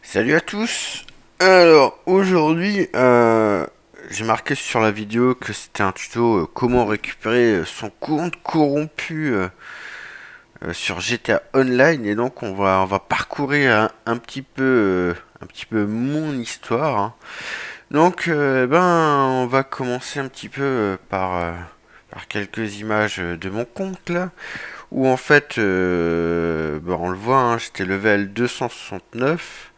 Salut à tous. Alors aujourd'hui, j'ai marqué sur la vidéo que c'était un tuto comment récupérer son compte corrompu sur GTA Online, et donc on va parcourir un petit peu mon histoire, hein. Donc on va commencer un petit peu par quelques images de mon compte là, où en fait on le voit, hein, j'étais level 269.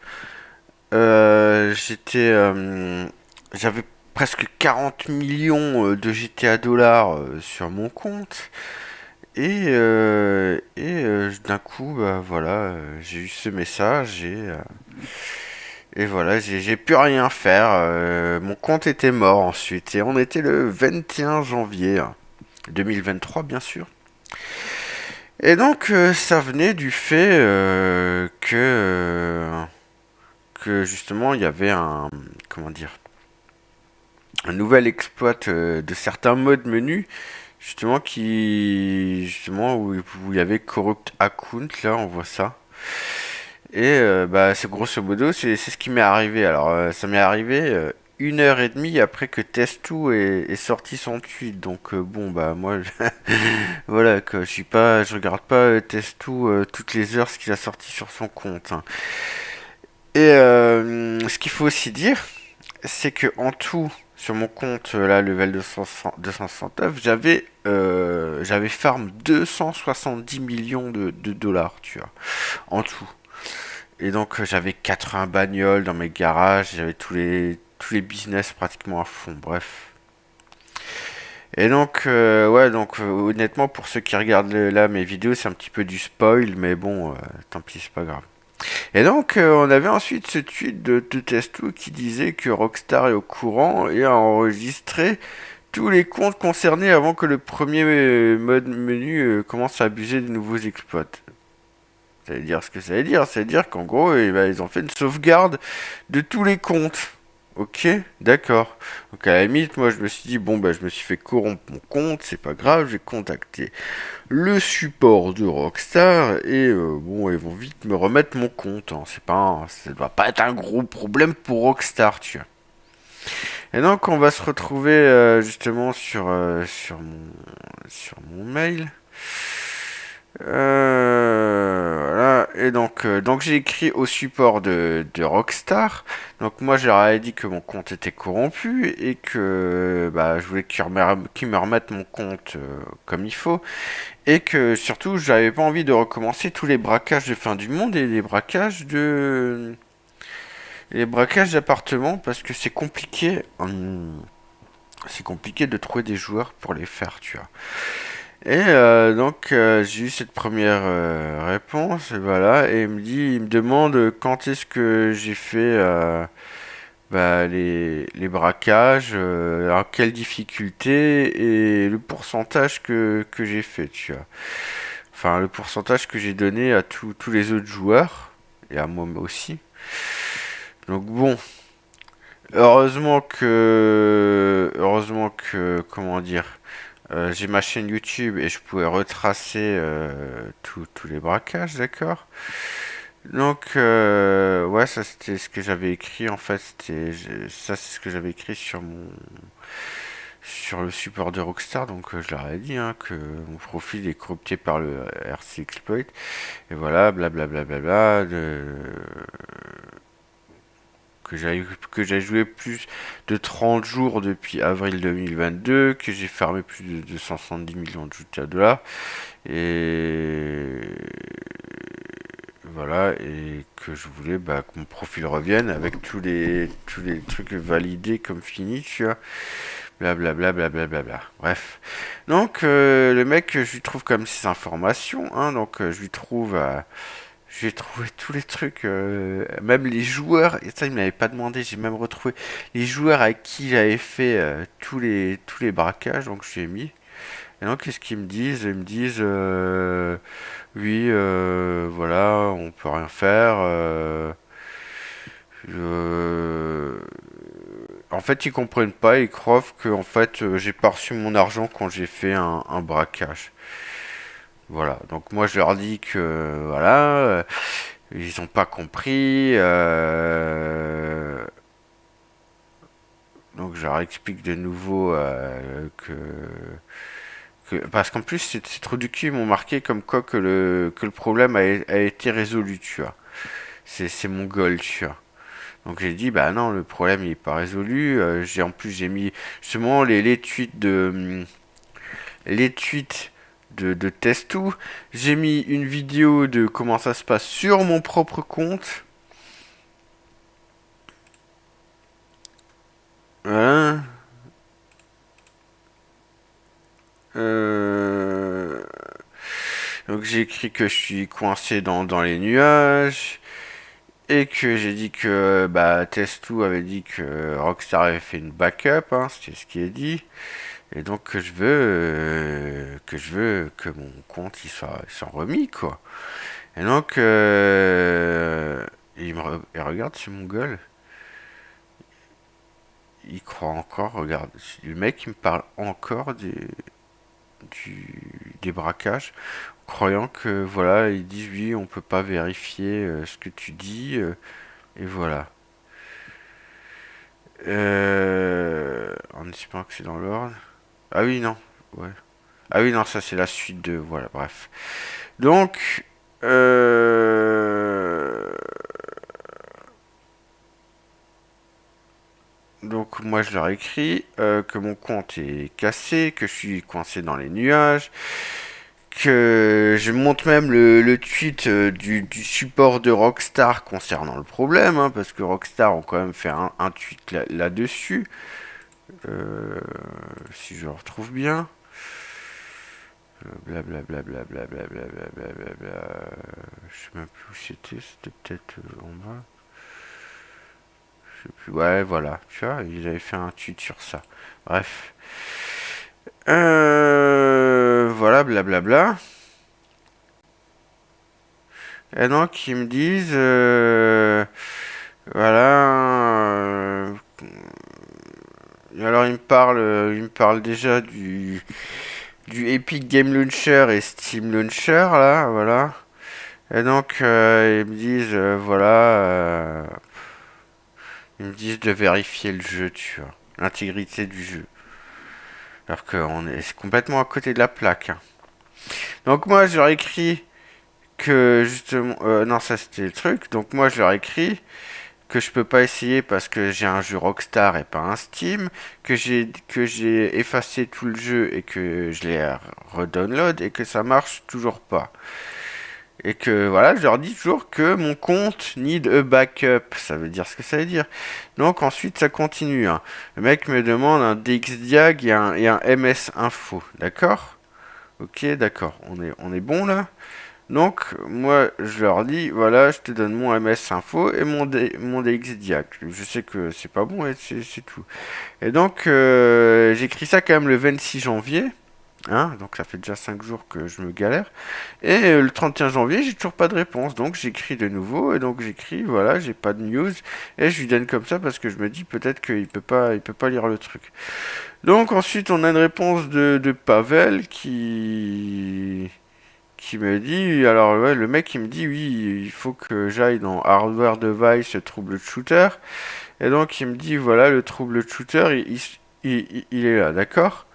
J'avais presque 40 millions de GTA dollars sur mon compte. D'un coup, j'ai eu ce message et voilà, j'ai pu rien faire. Mon compte était mort ensuite, et on était le 21 janvier 2023, bien sûr. Et donc, ça venait du fait que justement il y avait comment dire, un nouvel exploit de certains modes menus, justement où il y avait corrupt account. Là on voit ça, et c'est grosso modo c'est ce qui m'est arrivé. Alors ça m'est arrivé 1 heure et demie après que Test2 est sorti son tweet. Donc moi voilà, que je regarde pas Test2 toutes les heures ce qu'il a sorti sur son compte, hein. Et ce qu'il faut aussi dire, c'est que en tout, sur mon compte là, level 269, j'avais farm 270 millions de dollars, tu vois, en tout. Et donc j'avais 80 bagnoles dans mes garages, j'avais tous les business pratiquement à fond, bref. Et donc honnêtement, pour ceux qui regardent là mes vidéos, c'est un petit peu du spoil, mais bon, tant pis, c'est pas grave. Et donc, on avait ensuite ce tweet de Testo qui disait que Rockstar est au courant et a enregistré tous les comptes concernés avant que le premier mode menu commence à abuser des nouveaux exploits. Ça veut dire ce que ça veut dire. Ça veut dire qu'en gros, ils ont fait une sauvegarde de tous les comptes. Ok, d'accord. Donc à la limite, moi je me suis dit, bon je me suis fait corrompre mon compte, c'est pas grave, j'ai contacté le support de Rockstar, et ils vont vite me remettre mon compte, hein. Ça doit pas être un gros problème pour Rockstar, tu vois. Et donc on va se retrouver justement sur mon mail. Voilà. Et donc j'ai écrit au support de Rockstar. Donc moi je leur ai dit que mon compte était corrompu et que je voulais qu'ils me remettent mon compte comme il faut. Et que surtout, j'avais pas envie de recommencer tous les braquages de fin du monde et les braquages d'appartements, parce que c'est compliqué. C'est compliqué de trouver des joueurs pour les faire, tu vois. Et j'ai eu cette première réponse, et voilà, et il me demande quand est-ce que j'ai fait les braquages, à quelle difficulté, et le pourcentage que j'ai fait, tu vois. Enfin, le pourcentage que j'ai donné à tous les autres joueurs, et à moi aussi. Donc bon, comment dire, j'ai ma chaîne YouTube et je pouvais retracer tous les braquages, d'accord. Donc ouais, ça c'était ce que j'avais écrit en fait. Ça c'est ce que j'avais écrit sur le support de Rockstar. Donc je leur ai dit, hein, que mon profil est corrupté par le RC Exploit. Et voilà, blablabla, que j'ai joué plus de 30 jours depuis avril 2022, que j'ai farmé plus de 270 millions de GTA $, et voilà, et que je voulais que mon profil revienne avec tous les trucs validés comme fini, tu vois. Blablabla, blablabla. Bref. Donc, le mec, je lui trouve comme ces informations, hein. Donc, je lui trouve j'ai trouvé tous les trucs, même les joueurs, et ça il me l'avait pas demandé, j'ai même retrouvé les joueurs avec qui j'avais fait tous les braquages, donc je lui ai mis. Et donc qu'est-ce qu'ils me disent? Ils me disent oui, voilà, on peut rien faire. Euh, En fait, ils comprennent pas, ils croient que en fait j'ai pas reçu mon argent quand j'ai fait un braquage. Voilà, donc moi je leur dis que voilà. Ils ont pas compris. Donc je leur explique de nouveau parce qu'en plus c'est trop du cul, ils m'ont marqué comme quoi que le problème a été résolu, tu vois. C'est mon goal, tu vois. Donc j'ai dit bah non, le problème il est pas résolu. En plus j'ai mis justement les tweets de Testo. J'ai mis une vidéo de comment ça se passe sur mon propre compte. Hein. Euh, Donc j'ai écrit que je suis coincé dans les nuages et que j'ai dit que bah Testo avait dit que Rockstar avait fait une backup, hein, c'est ce qui est dit, et donc que je veux que mon compte il soit remis quoi. Et donc il regarde sur mon gueule, il croit encore, regarde, le mec il me parle encore des braquages, croyant que voilà, ils disent oui, on peut pas vérifier ce que tu dis, et voilà. En espérant que c'est dans l'ordre. Ah oui, non. Ouais. Ah oui, non, ça c'est la suite de. Voilà, bref. Donc, euh, donc moi je leur écris que mon compte est cassé, que je suis coincé dans les nuages, que je montre même le tweet du support de Rockstar concernant le problème, hein, parce que Rockstar ont quand même fait un tweet là-dessus. Si je le retrouve bien. Blablabla, blablabla, blablabla. Je sais même plus où c'était peut-être en bas. Je sais plus. Ouais, voilà, tu vois, ils avaient fait un tweet sur ça. Bref. Voilà, blablabla. Et donc, ils me disent, voilà. Alors, ils me parlent déjà du Epic Game Launcher et Steam Launcher, là, voilà. Et donc, ils me disent, voilà, ils me disent de vérifier le jeu, tu vois, l'intégrité du jeu. Alors c'est complètement à côté de la plaque, hein. Donc moi, je leur écris que justement, non, ça c'était le truc. Donc moi, je leur écris que je peux pas essayer parce que j'ai un jeu Rockstar et pas un Steam, que j'ai effacé tout le jeu et que je l'ai redownload et que ça marche toujours pas. Et que voilà, je leur dis toujours que mon compte need a backup. Ça veut dire ce que ça veut dire. Donc ensuite, ça continue, hein. Le mec me demande un DXDiag et un MS Info. D'accord? Ok, d'accord. On est bon là? Donc, moi, je leur dis, voilà, je te donne mon MS Info et mon DXDiag. Je sais que c'est pas bon et c'est tout. Et donc, j'écris ça quand même le 26 janvier. Hein, donc ça fait déjà 5 jours que je me galère. Et le 31 janvier, j'ai toujours pas de réponse. Donc j'écris de nouveau. Et donc j'écris, voilà, j'ai pas de news. Et je lui donne comme ça parce que je me dis peut-être qu'il peut pas lire le truc. Donc ensuite, on a une réponse de Pavel qui me dit, alors ouais, le mec il me dit oui, il faut que j'aille dans Hardware Device Trouble Shooter. Et donc il me dit voilà, le Trouble Shooter, il est là, d'accord?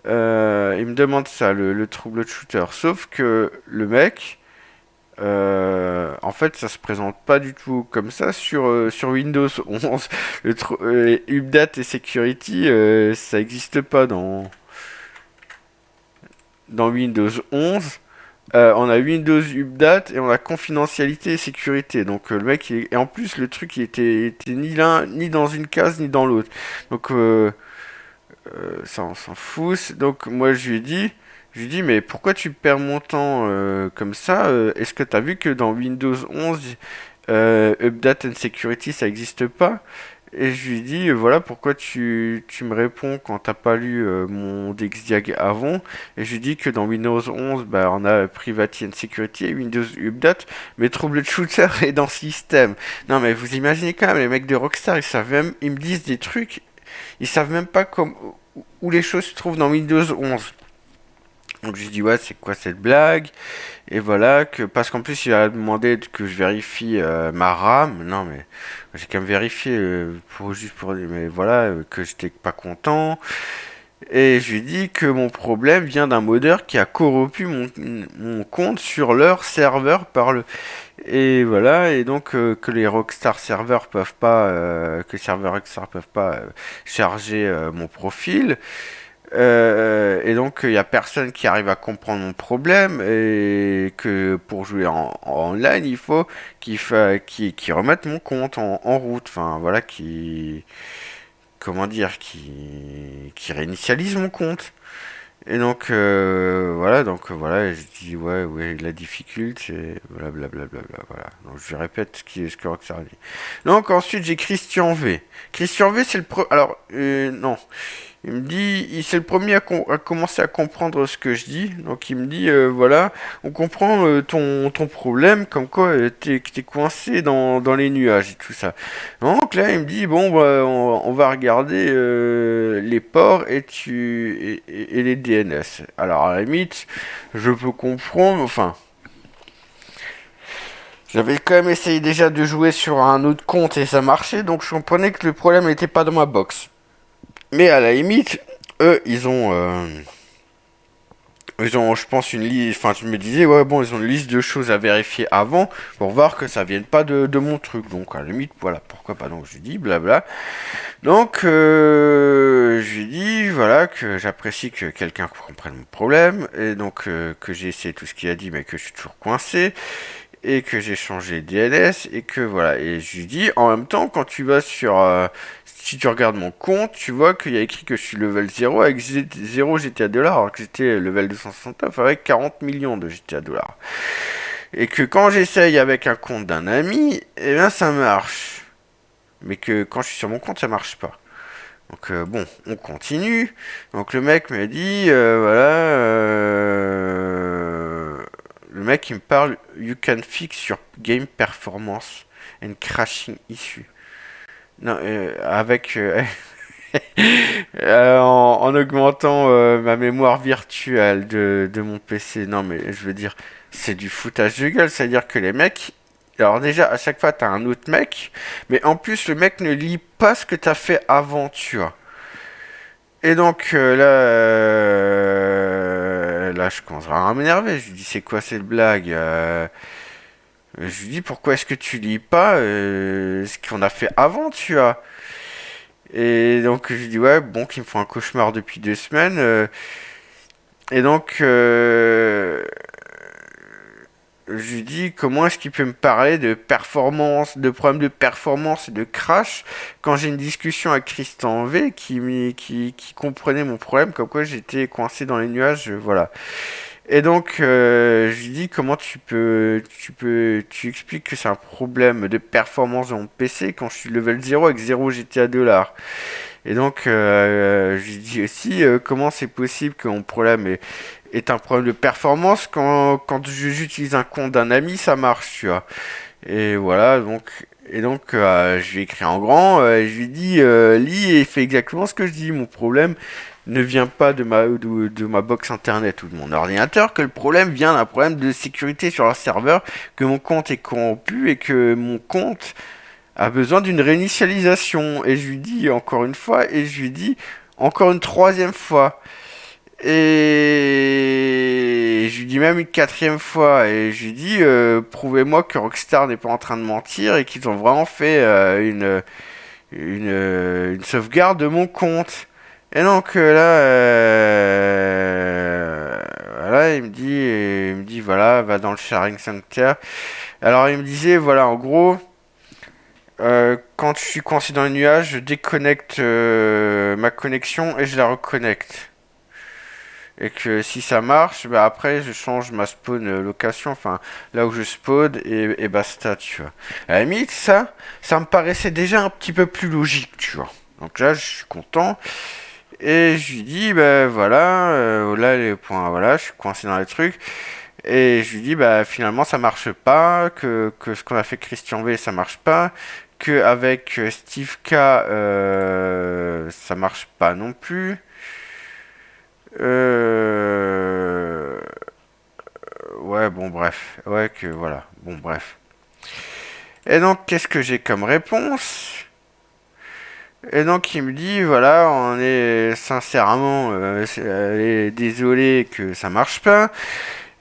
Il me demande ça, le trouble shooter. Sauf que le mec, en fait, ça se présente pas du tout comme ça sur Windows 11. Update et Security, ça n'existe pas dans Windows 11. On a Windows Update et on a confidentialité et sécurité. Donc le mec, et en plus le truc il était ni l'un ni dans une case ni dans l'autre. Donc ça on s'en fout. Donc moi je lui dis, mais pourquoi tu perds mon temps comme ça? Est-ce que tu as vu que dans Windows 11, Update and Security, ça n'existe pas? Et je lui dis, voilà pourquoi tu me réponds quand t'as pas lu mon DXDiag avant. Et je lui dis que dans Windows 11, bah, on a Privacy and Security et Windows Update, mais Troubleshooter est dans System. Non mais vous imaginez quand même, les mecs de Rockstar, ils me disent des trucs, ils savent même pas où les choses se trouvent dans Windows 11. Donc j'ai dit ouais c'est quoi cette blague? Et voilà que parce qu'en plus il a demandé que je vérifie ma RAM. Non mais j'ai qu'à me vérifier pour juste pour mais voilà que j'étais pas content. Et je lui ai dit que mon problème vient d'un modeur qui a corrompu mon compte sur leur serveur par le et voilà et donc que les Rockstar serveurs peuvent pas que les serveurs Rockstar peuvent pas charger mon profil. Et donc, il y a personne qui arrive à comprendre mon problème et que pour jouer en online, il faut qu'il remette mon compte en route. Enfin, voilà, comment dire, qui réinitialise mon compte. Et donc, voilà, je dis, ouais, la difficulté, blablabla, voilà. Donc, je répète ce que Rockstar dit. Donc, ensuite, j'ai Christian V. Christian V, c'est le pro. Alors, non. Il me dit, c'est le premier à commencer à comprendre ce que je dis. Donc il me dit, voilà, on comprend ton problème, comme quoi t'es coincé dans les nuages et tout ça. Donc là, il me dit, bon, bah, on va regarder les ports et les DNS. Alors à la limite, je peux comprendre, enfin, j'avais quand même essayé déjà de jouer sur un autre compte et ça marchait, donc je comprenais que le problème n'était pas dans ma box. Mais à la limite, eux, je pense, une liste. Enfin, je me disais, ouais, bon, ils ont une liste de choses à vérifier avant pour voir que ça vienne pas de mon truc. Donc, à la limite, voilà, pourquoi pas. Donc, je lui dis, blabla. Donc, je lui dis, voilà, que j'apprécie que quelqu'un comprenne mon problème. Et donc, que j'ai essayé tout ce qu'il a dit, mais que je suis toujours coincé et que j'ai changé DNS et que voilà. Et je lui dis en même temps, quand tu vas sur. Si tu regardes mon compte, tu vois qu'il y a écrit que je suis level 0 avec 0 GTA dollars, alors que j'étais level 269 avec 40 millions de GTA dollars. Et que quand j'essaye avec un compte d'un ami, eh bien ça marche. Mais que quand je suis sur mon compte, ça marche pas. Donc bon, on continue. Donc le mec me dit, voilà, le mec il me parle, you can fix your game performance and crashing issue. Non, avec en augmentant ma mémoire virtuelle de mon PC. Non mais je veux dire, c'est du foutage de gueule, c'est-à-dire que les mecs, alors déjà à chaque fois t'as un autre mec, mais en plus le mec ne lit pas ce que t'as fait avant, tu vois. Et donc là, je commence vraiment à m'énerver. Je lui dis c'est quoi cette blague? Je lui dis pourquoi est-ce que tu lis pas ce qu'on a fait avant, tu vois? Et donc je lui dis ouais bon qu'il me faut un cauchemar depuis 2 semaines. Et donc je lui dis comment est-ce qu'il peut me parler de performance, de problèmes de performance et de crash quand j'ai une discussion avec Tristan V qui comprenait mon problème, comme quoi j'étais coincé dans les nuages, voilà. Et donc, je lui dis comment tu expliques que c'est un problème de performance dans mon PC quand je suis level 0 avec 0 GTA dollars. Et donc, je lui dis aussi comment c'est possible que mon problème est un problème de performance quand j'utilise un compte d'un ami, ça marche, tu vois. Et voilà, donc, je lui ai écrit en grand, je lui ai dit, lis et fais exactement ce que je dis. Mon problème ne vient pas de ma box internet ou de mon ordinateur, que le problème vient d'un problème de sécurité sur leur serveur, que mon compte est corrompu et que mon compte a besoin d'une réinitialisation. Et je lui dis encore une fois, et je lui dis encore une troisième fois. Et je lui dis même une quatrième fois, et je lui dis prouvez-moi que Rockstar n'est pas en train de mentir et qu'ils ont vraiment fait une sauvegarde de mon compte. Et donc voilà, il me dit voilà, va dans le sharing center. Alors il me disait voilà, en gros, quand je suis coincé dans les nuages, je déconnecte ma connexion et je la reconnecte. Et que si ça marche, bah après je change ma spawn location, enfin là où je spawn et basta, tu vois. À la limite, ça me paraissait déjà un petit peu plus logique, tu vois. Donc là, je suis content. Et je lui dis, bah voilà, là les points, voilà, je suis coincé dans les trucs. Et je lui dis, bah finalement ça marche pas, que ce qu'on a fait Christian V ça marche pas, que avec Steve K ça marche pas non plus. Euh... Ouais, bon, bref. Ouais, que voilà. Bon, bref. Et donc, qu'est-ce que j'ai comme réponse? Et donc, il me dit, voilà, on est sincèrement désolé que ça marche pas.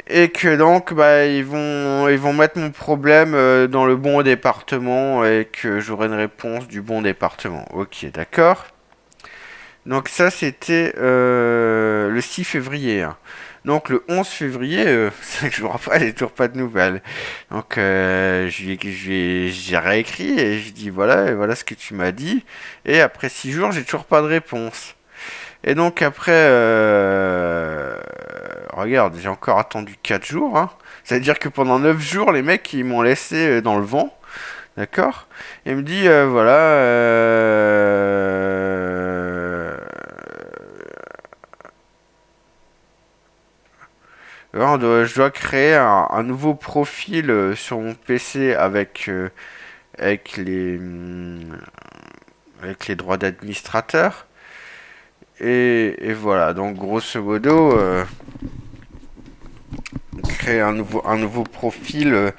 Et que donc, bah, ils vont mettre mon problème dans le bon département et que j'aurai une réponse du bon département. Ok, d'accord. Donc ça, c'était le 6 février, hein. Donc le 11 février, 5 jours après, j'ai toujours pas de nouvelles. Donc j'ai réécrit et je dis voilà, et voilà ce que tu m'as dit. Et après 6 jours, j'ai toujours pas de réponse. Et donc après, regarde, j'ai encore attendu 4 jours, hein. C'est-à-dire que pendant 9 jours, les mecs, ils m'ont laissé dans le vent. D'accord. Il me dit, voilà, je dois créer un nouveau profil sur mon PC avec avec les droits d'administrateur. Et voilà, donc grosso modo, créer un nouveau profil,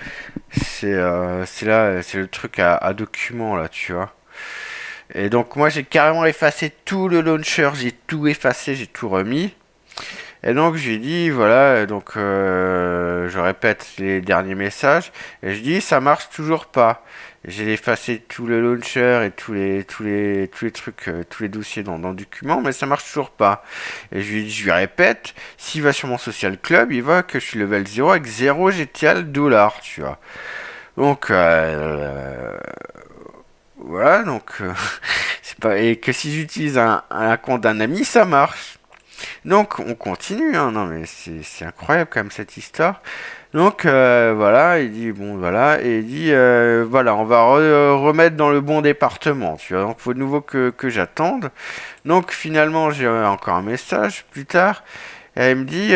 c'est là, c'est le truc à document là, tu vois. Et donc moi j'ai carrément effacé tout le launcher, j'ai tout effacé, j'ai tout remis. Et donc j'ai dit voilà, donc je répète les derniers messages et je dis ça marche toujours pas. J'ai effacé tout le launcher et tous les trucs, tous les dossiers dans le document, mais ça marche toujours pas. Et je lui répète, s'il va sur mon social club, il voit que je suis level 0 avec 0 GTL dollar, tu vois. Donc voilà, donc c'est pas et que si j'utilise un compte d'un ami, ça marche. Donc on continue, hein. Non mais c'est incroyable quand même cette histoire. Donc voilà, il dit bon voilà, et il dit voilà, on va remettre dans le bon département, tu vois. Donc faut de nouveau que j'attende. Donc finalement j'ai encore un message plus tard. Et elle me dit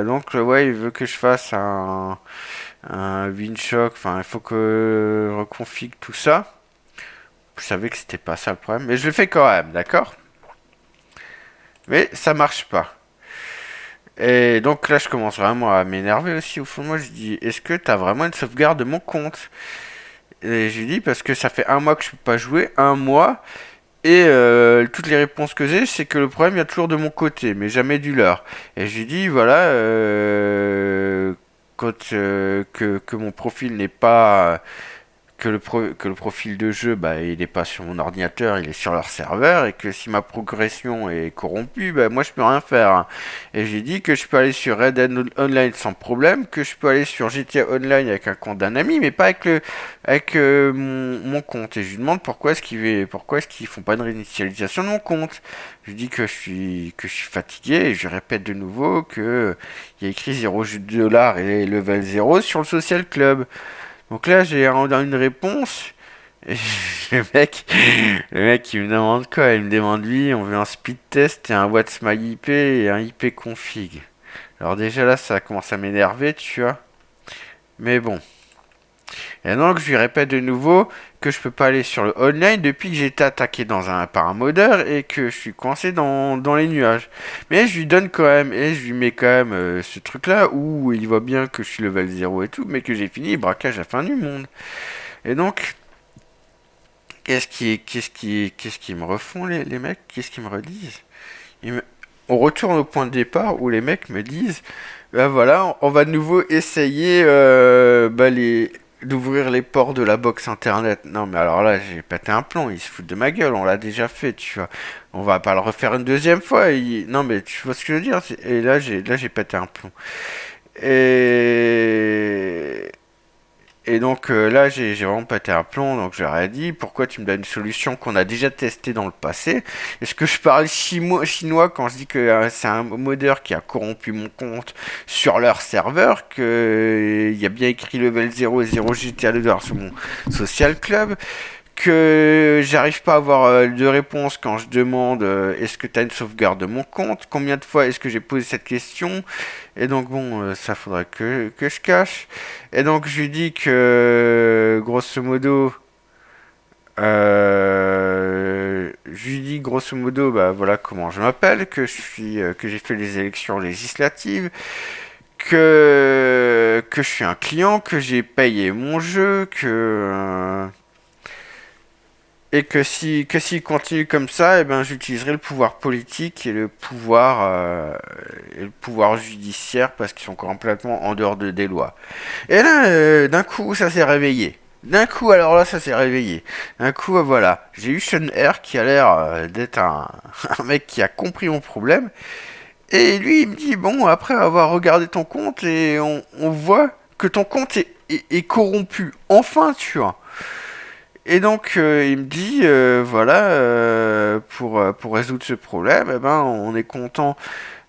donc ouais, il veut que je fasse un Winshock, enfin il faut que je reconfigure tout ça. Je savais que c'était pas ça le problème, mais je le fais quand même, d'accord? Mais ça marche pas. Et donc là, je commence vraiment à m'énerver aussi. Au fond de moi, je dis, est-ce que t'as vraiment une sauvegarde de mon compte? Et je lui dis, parce que ça fait un mois que je peux pas jouer, un mois, et toutes les réponses que j'ai, c'est que le problème vient toujours de mon côté, mais jamais du leur. Et je lui dis, voilà, que mon profil n'est pas que le profil de jeu, bah, il est pas sur mon ordinateur, il est sur leur serveur, et que si ma progression est corrompue, bah, moi je peux rien faire, hein. Et j'ai dit que je peux aller sur Red Dead Online sans problème, que je peux aller sur GTA Online avec un compte d'un ami, mais pas avec mon compte. Et je lui demande pourquoi est-ce qu'ils font pas de réinitialisation de mon compte. Je lui dis que je suis fatigué, et je répète de nouveau que il y a écrit 0$ et level 0 sur le social club. Donc là, j'ai une réponse. Et le mec, il me demande quoi? Il me demande lui, on veut un speed test et un What's My IP et un IP config. Alors déjà là, ça commence à m'énerver, tu vois. Mais bon. Et donc, je lui répète de nouveau que je peux pas aller sur le online depuis que j'ai été attaqué par un modeur et que je suis coincé dans les nuages. Mais je lui donne quand même, et je lui mets quand même ce truc-là où il voit bien que je suis level 0 et tout, mais que j'ai fini le braquage à la fin du monde. Et donc, qu'est-ce qui me refont les mecs? Qu'est-ce qu'ils me redisent? On retourne au point de départ où les mecs me disent, ben voilà, on va de nouveau essayer d'ouvrir les ports de la box internet. Non mais alors là, j'ai pété un plomb, ils se foutent de ma gueule, on l'a déjà fait, tu vois. On va pas le refaire une deuxième fois. Non mais tu vois ce que je veux dire? Et là j'ai pété un plomb. Et donc là, j'ai vraiment pété un plomb, donc je leur ai dit, pourquoi tu me donnes une solution qu'on a déjà testée dans le passé? Est-ce que je parle chinois quand je dis que c'est un modeur qui a corrompu mon compte sur leur serveur, que il y a bien écrit level 0 et 0 GTA$ sur mon social club, que j'arrive pas à avoir de réponse quand je demande est-ce que tu as une sauvegarde de mon compte? Combien de fois est-ce que j'ai posé cette question? Et donc bon, ça faudrait que je cache. Et donc je lui dis que grosso modo, grosso modo, bah voilà comment je m'appelle, que j'ai fait les élections législatives, que je suis un client, que j'ai payé mon jeu, que s'il continue comme ça, eh ben j'utiliserai le pouvoir politique et le pouvoir judiciaire parce qu'ils sont complètement en dehors des lois. Et là, d'un coup, ça s'est réveillé. D'un coup, alors là, ça s'est réveillé. D'un coup, voilà. J'ai eu Sean R qui a l'air d'être un mec qui a compris mon problème. Et lui, il me dit, bon, après avoir regardé ton compte, et on voit que ton compte est corrompu. Enfin, tu vois. Et donc, il me dit, voilà, pour résoudre ce problème, eh ben, on est content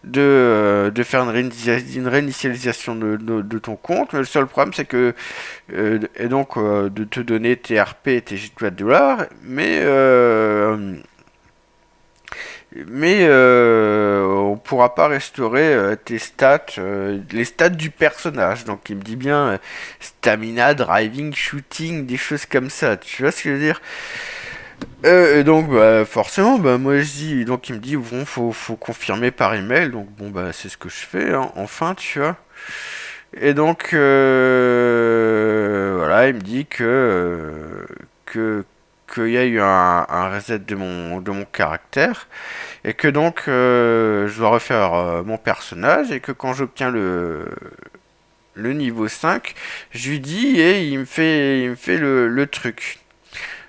de faire une réinitialisation de ton compte, mais le seul problème c'est que et donc de te donner tes RP et tes $, mais on pourra pas restaurer tes stats, les stats du personnage. Donc il me dit bien stamina, driving, shooting, des choses comme ça. Tu vois ce que je veux dire? Et donc bah, forcément, bah, moi je dis, donc il me dit bon, faut confirmer par email. Donc bon bah c'est ce que je fais. Hein, enfin, tu vois. Et donc voilà, il me dit que qu'il y a eu un reset de mon caractère et que donc je dois refaire mon personnage et que quand j'obtiens le niveau 5 je lui dis et il me fait le truc.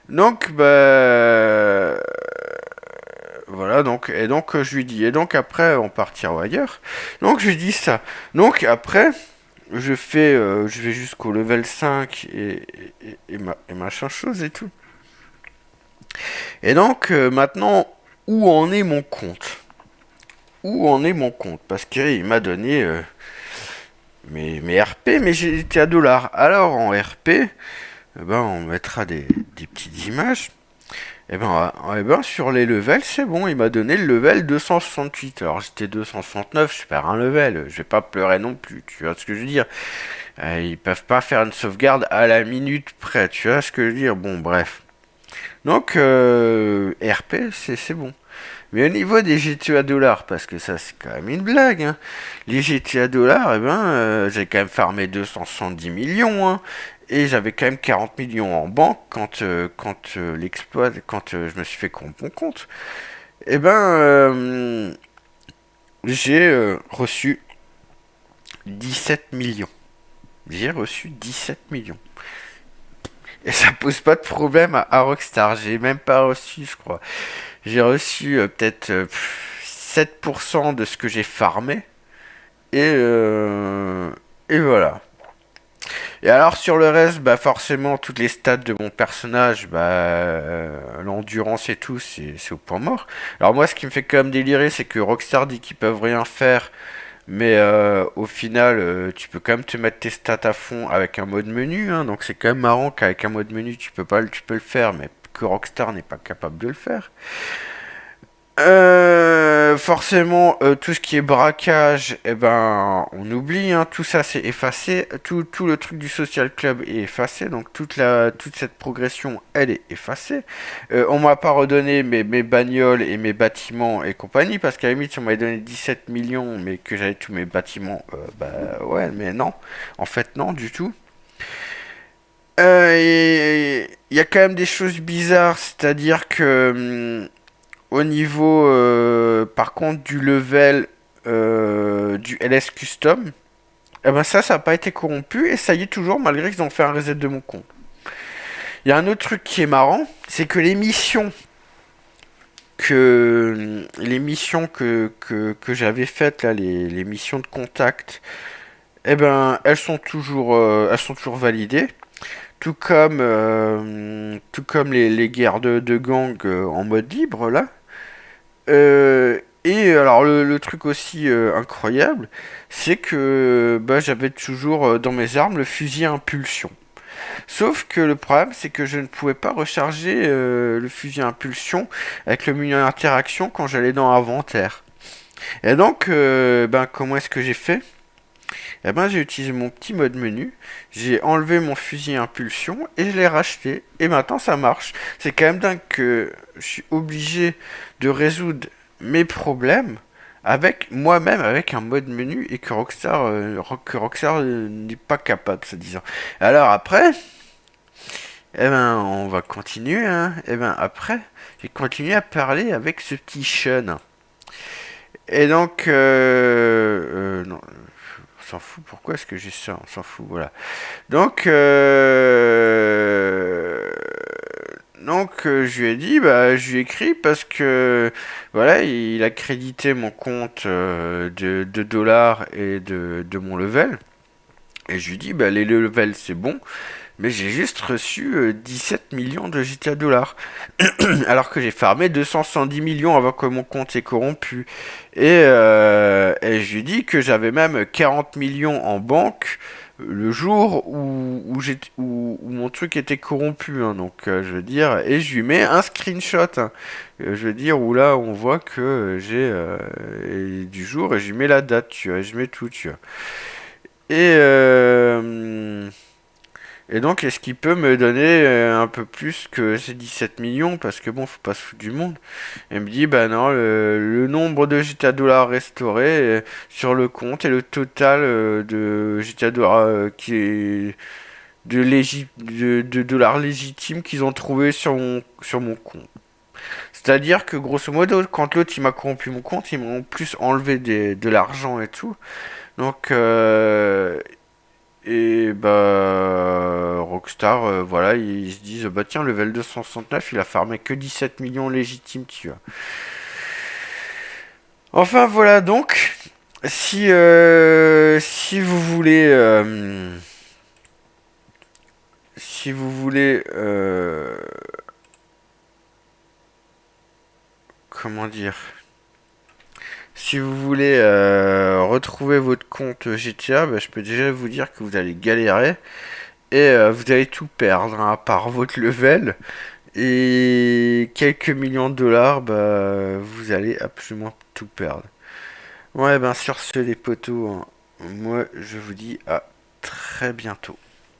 Donc bah voilà donc et donc je lui dis et donc après on partira ailleurs. Donc je lui dis ça. Donc après je vais jusqu'au level 5 et machin chose et tout. Et donc maintenant où en est mon compte? Où en est mon compte? Parce qu'il m'a donné mes RP, mais j'étais à dollars. Alors en RP, eh ben, on mettra des petites images. Et ben sur les levels, c'est bon, il m'a donné le level 268. Alors j'étais 269, je perds un level. Je vais pas pleurer non plus, tu vois ce que je veux dire. Ils peuvent pas faire une sauvegarde à la minute près, tu vois ce que je veux dire. Bon, bref. Donc, RP, c'est bon. Mais au niveau des GTA dollars, parce que ça c'est quand même une blague, hein. Les GTA dollars, eh ben, j'ai quand même farmé 270 millions, hein. Et j'avais quand même 40 millions en banque quand je me suis fait corrompre mon compte. Eh ben, j'ai reçu 17 millions. J'ai reçu 17 millions. Et ça pose pas de problème à Rockstar. J'ai même pas reçu, je crois. J'ai reçu peut-être 7% de ce que j'ai farmé. Et, euh, et voilà. Et alors sur le reste, bah forcément, toutes les stats de mon personnage, bah l'endurance et tout, c'est au point mort. Alors moi, ce qui me fait quand même délirer, c'est que Rockstar dit qu'ils peuvent rien faire. Mais au final, tu peux quand même te mettre tes stats à fond avec un mode menu, hein, donc c'est quand même marrant qu'avec un mode menu tu peux le faire, mais que Rockstar n'est pas capable de le faire. Forcément, tout ce qui est braquage, eh ben, on oublie, hein, tout ça c'est effacé, tout le truc du social club est effacé, donc toute cette progression, elle est effacée. On m'a pas redonné mes bagnoles et mes bâtiments et compagnie, parce qu'à la limite, si on m'avait donné 17 millions, mais que j'avais tous mes bâtiments, bah ouais, mais non, en fait non, du tout. Et il y a quand même des choses bizarres, c'est-à-dire que au niveau, par contre, du level du LS Custom, eh ben ça n'a pas été corrompu et ça y est toujours malgré qu'ils ont fait un reset de mon compte. Il y a un autre truc qui est marrant, c'est que les missions que j'avais faites là, les missions de contact, eh ben elles sont toujours validées. Tout comme les guerres de gang en mode libre là. Et alors le truc aussi incroyable, c'est que bah, j'avais toujours dans mes armes le fusil à impulsion. Sauf que le problème, c'est que je ne pouvais pas recharger le fusil à impulsion avec le menu interaction quand j'allais dans inventaire. Et donc, ben comment est-ce que j'ai fait? Eh ben, j'ai utilisé mon petit mode menu, j'ai enlevé mon fusil à impulsion et je l'ai racheté. Et maintenant, ça marche. C'est quand même dingue que je suis obligé de résoudre mes problèmes avec moi-même, avec un mode menu et que Rockstar n'est pas capable, se disant. Alors après, eh ben, on va continuer, hein. Eh ben, après, j'ai continué à parler avec ce petit Sean. Et donc, non, on s'en fout. Pourquoi est-ce que j'ai ça? On s'en fout, voilà. Donc, je lui ai dit, bah, je lui ai écrit parce que, voilà, il a crédité mon compte de dollars et de mon level. Et je lui ai dit, bah, les levels, c'est bon, mais j'ai juste reçu 17 millions de GTA dollars. Alors que j'ai farmé 270 millions avant que mon compte est corrompu. Et je lui dis que j'avais même 40 millions en banque le jour où mon truc était corrompu, hein. Donc je veux dire, et je lui mets un screenshot, hein. Je veux dire, où là on voit que du jour, et je lui mets la date, tu vois, et je mets tout, tu vois. Et et donc, est-ce qu'il peut me donner un peu plus que ces 17 millions? Parce que bon, faut pas se foutre du monde. Il me dit, bah non, le nombre de GTA dollars restaurés sur le compte et le total de GTA dollars qui est de dollars légitimes qu'ils ont trouvé sur mon compte. C'est-à-dire que grosso modo, quand l'autre il m'a corrompu mon compte, ils m'ont plus enlevé de l'argent et tout. Donc, et bah Rockstar, voilà, ils se disent bah tiens, level 269, il a farmé que 17 millions légitimes, tu vois. Enfin voilà donc, si vous voulez comment dire, si vous voulez retrouver votre compte GTA, bah, je peux déjà vous dire que vous allez galérer et vous allez tout perdre, hein, à part votre level. Et quelques millions de dollars, bah, vous allez absolument tout perdre. Ouais, ben sur ce, les potos, hein, moi je vous dis à très bientôt.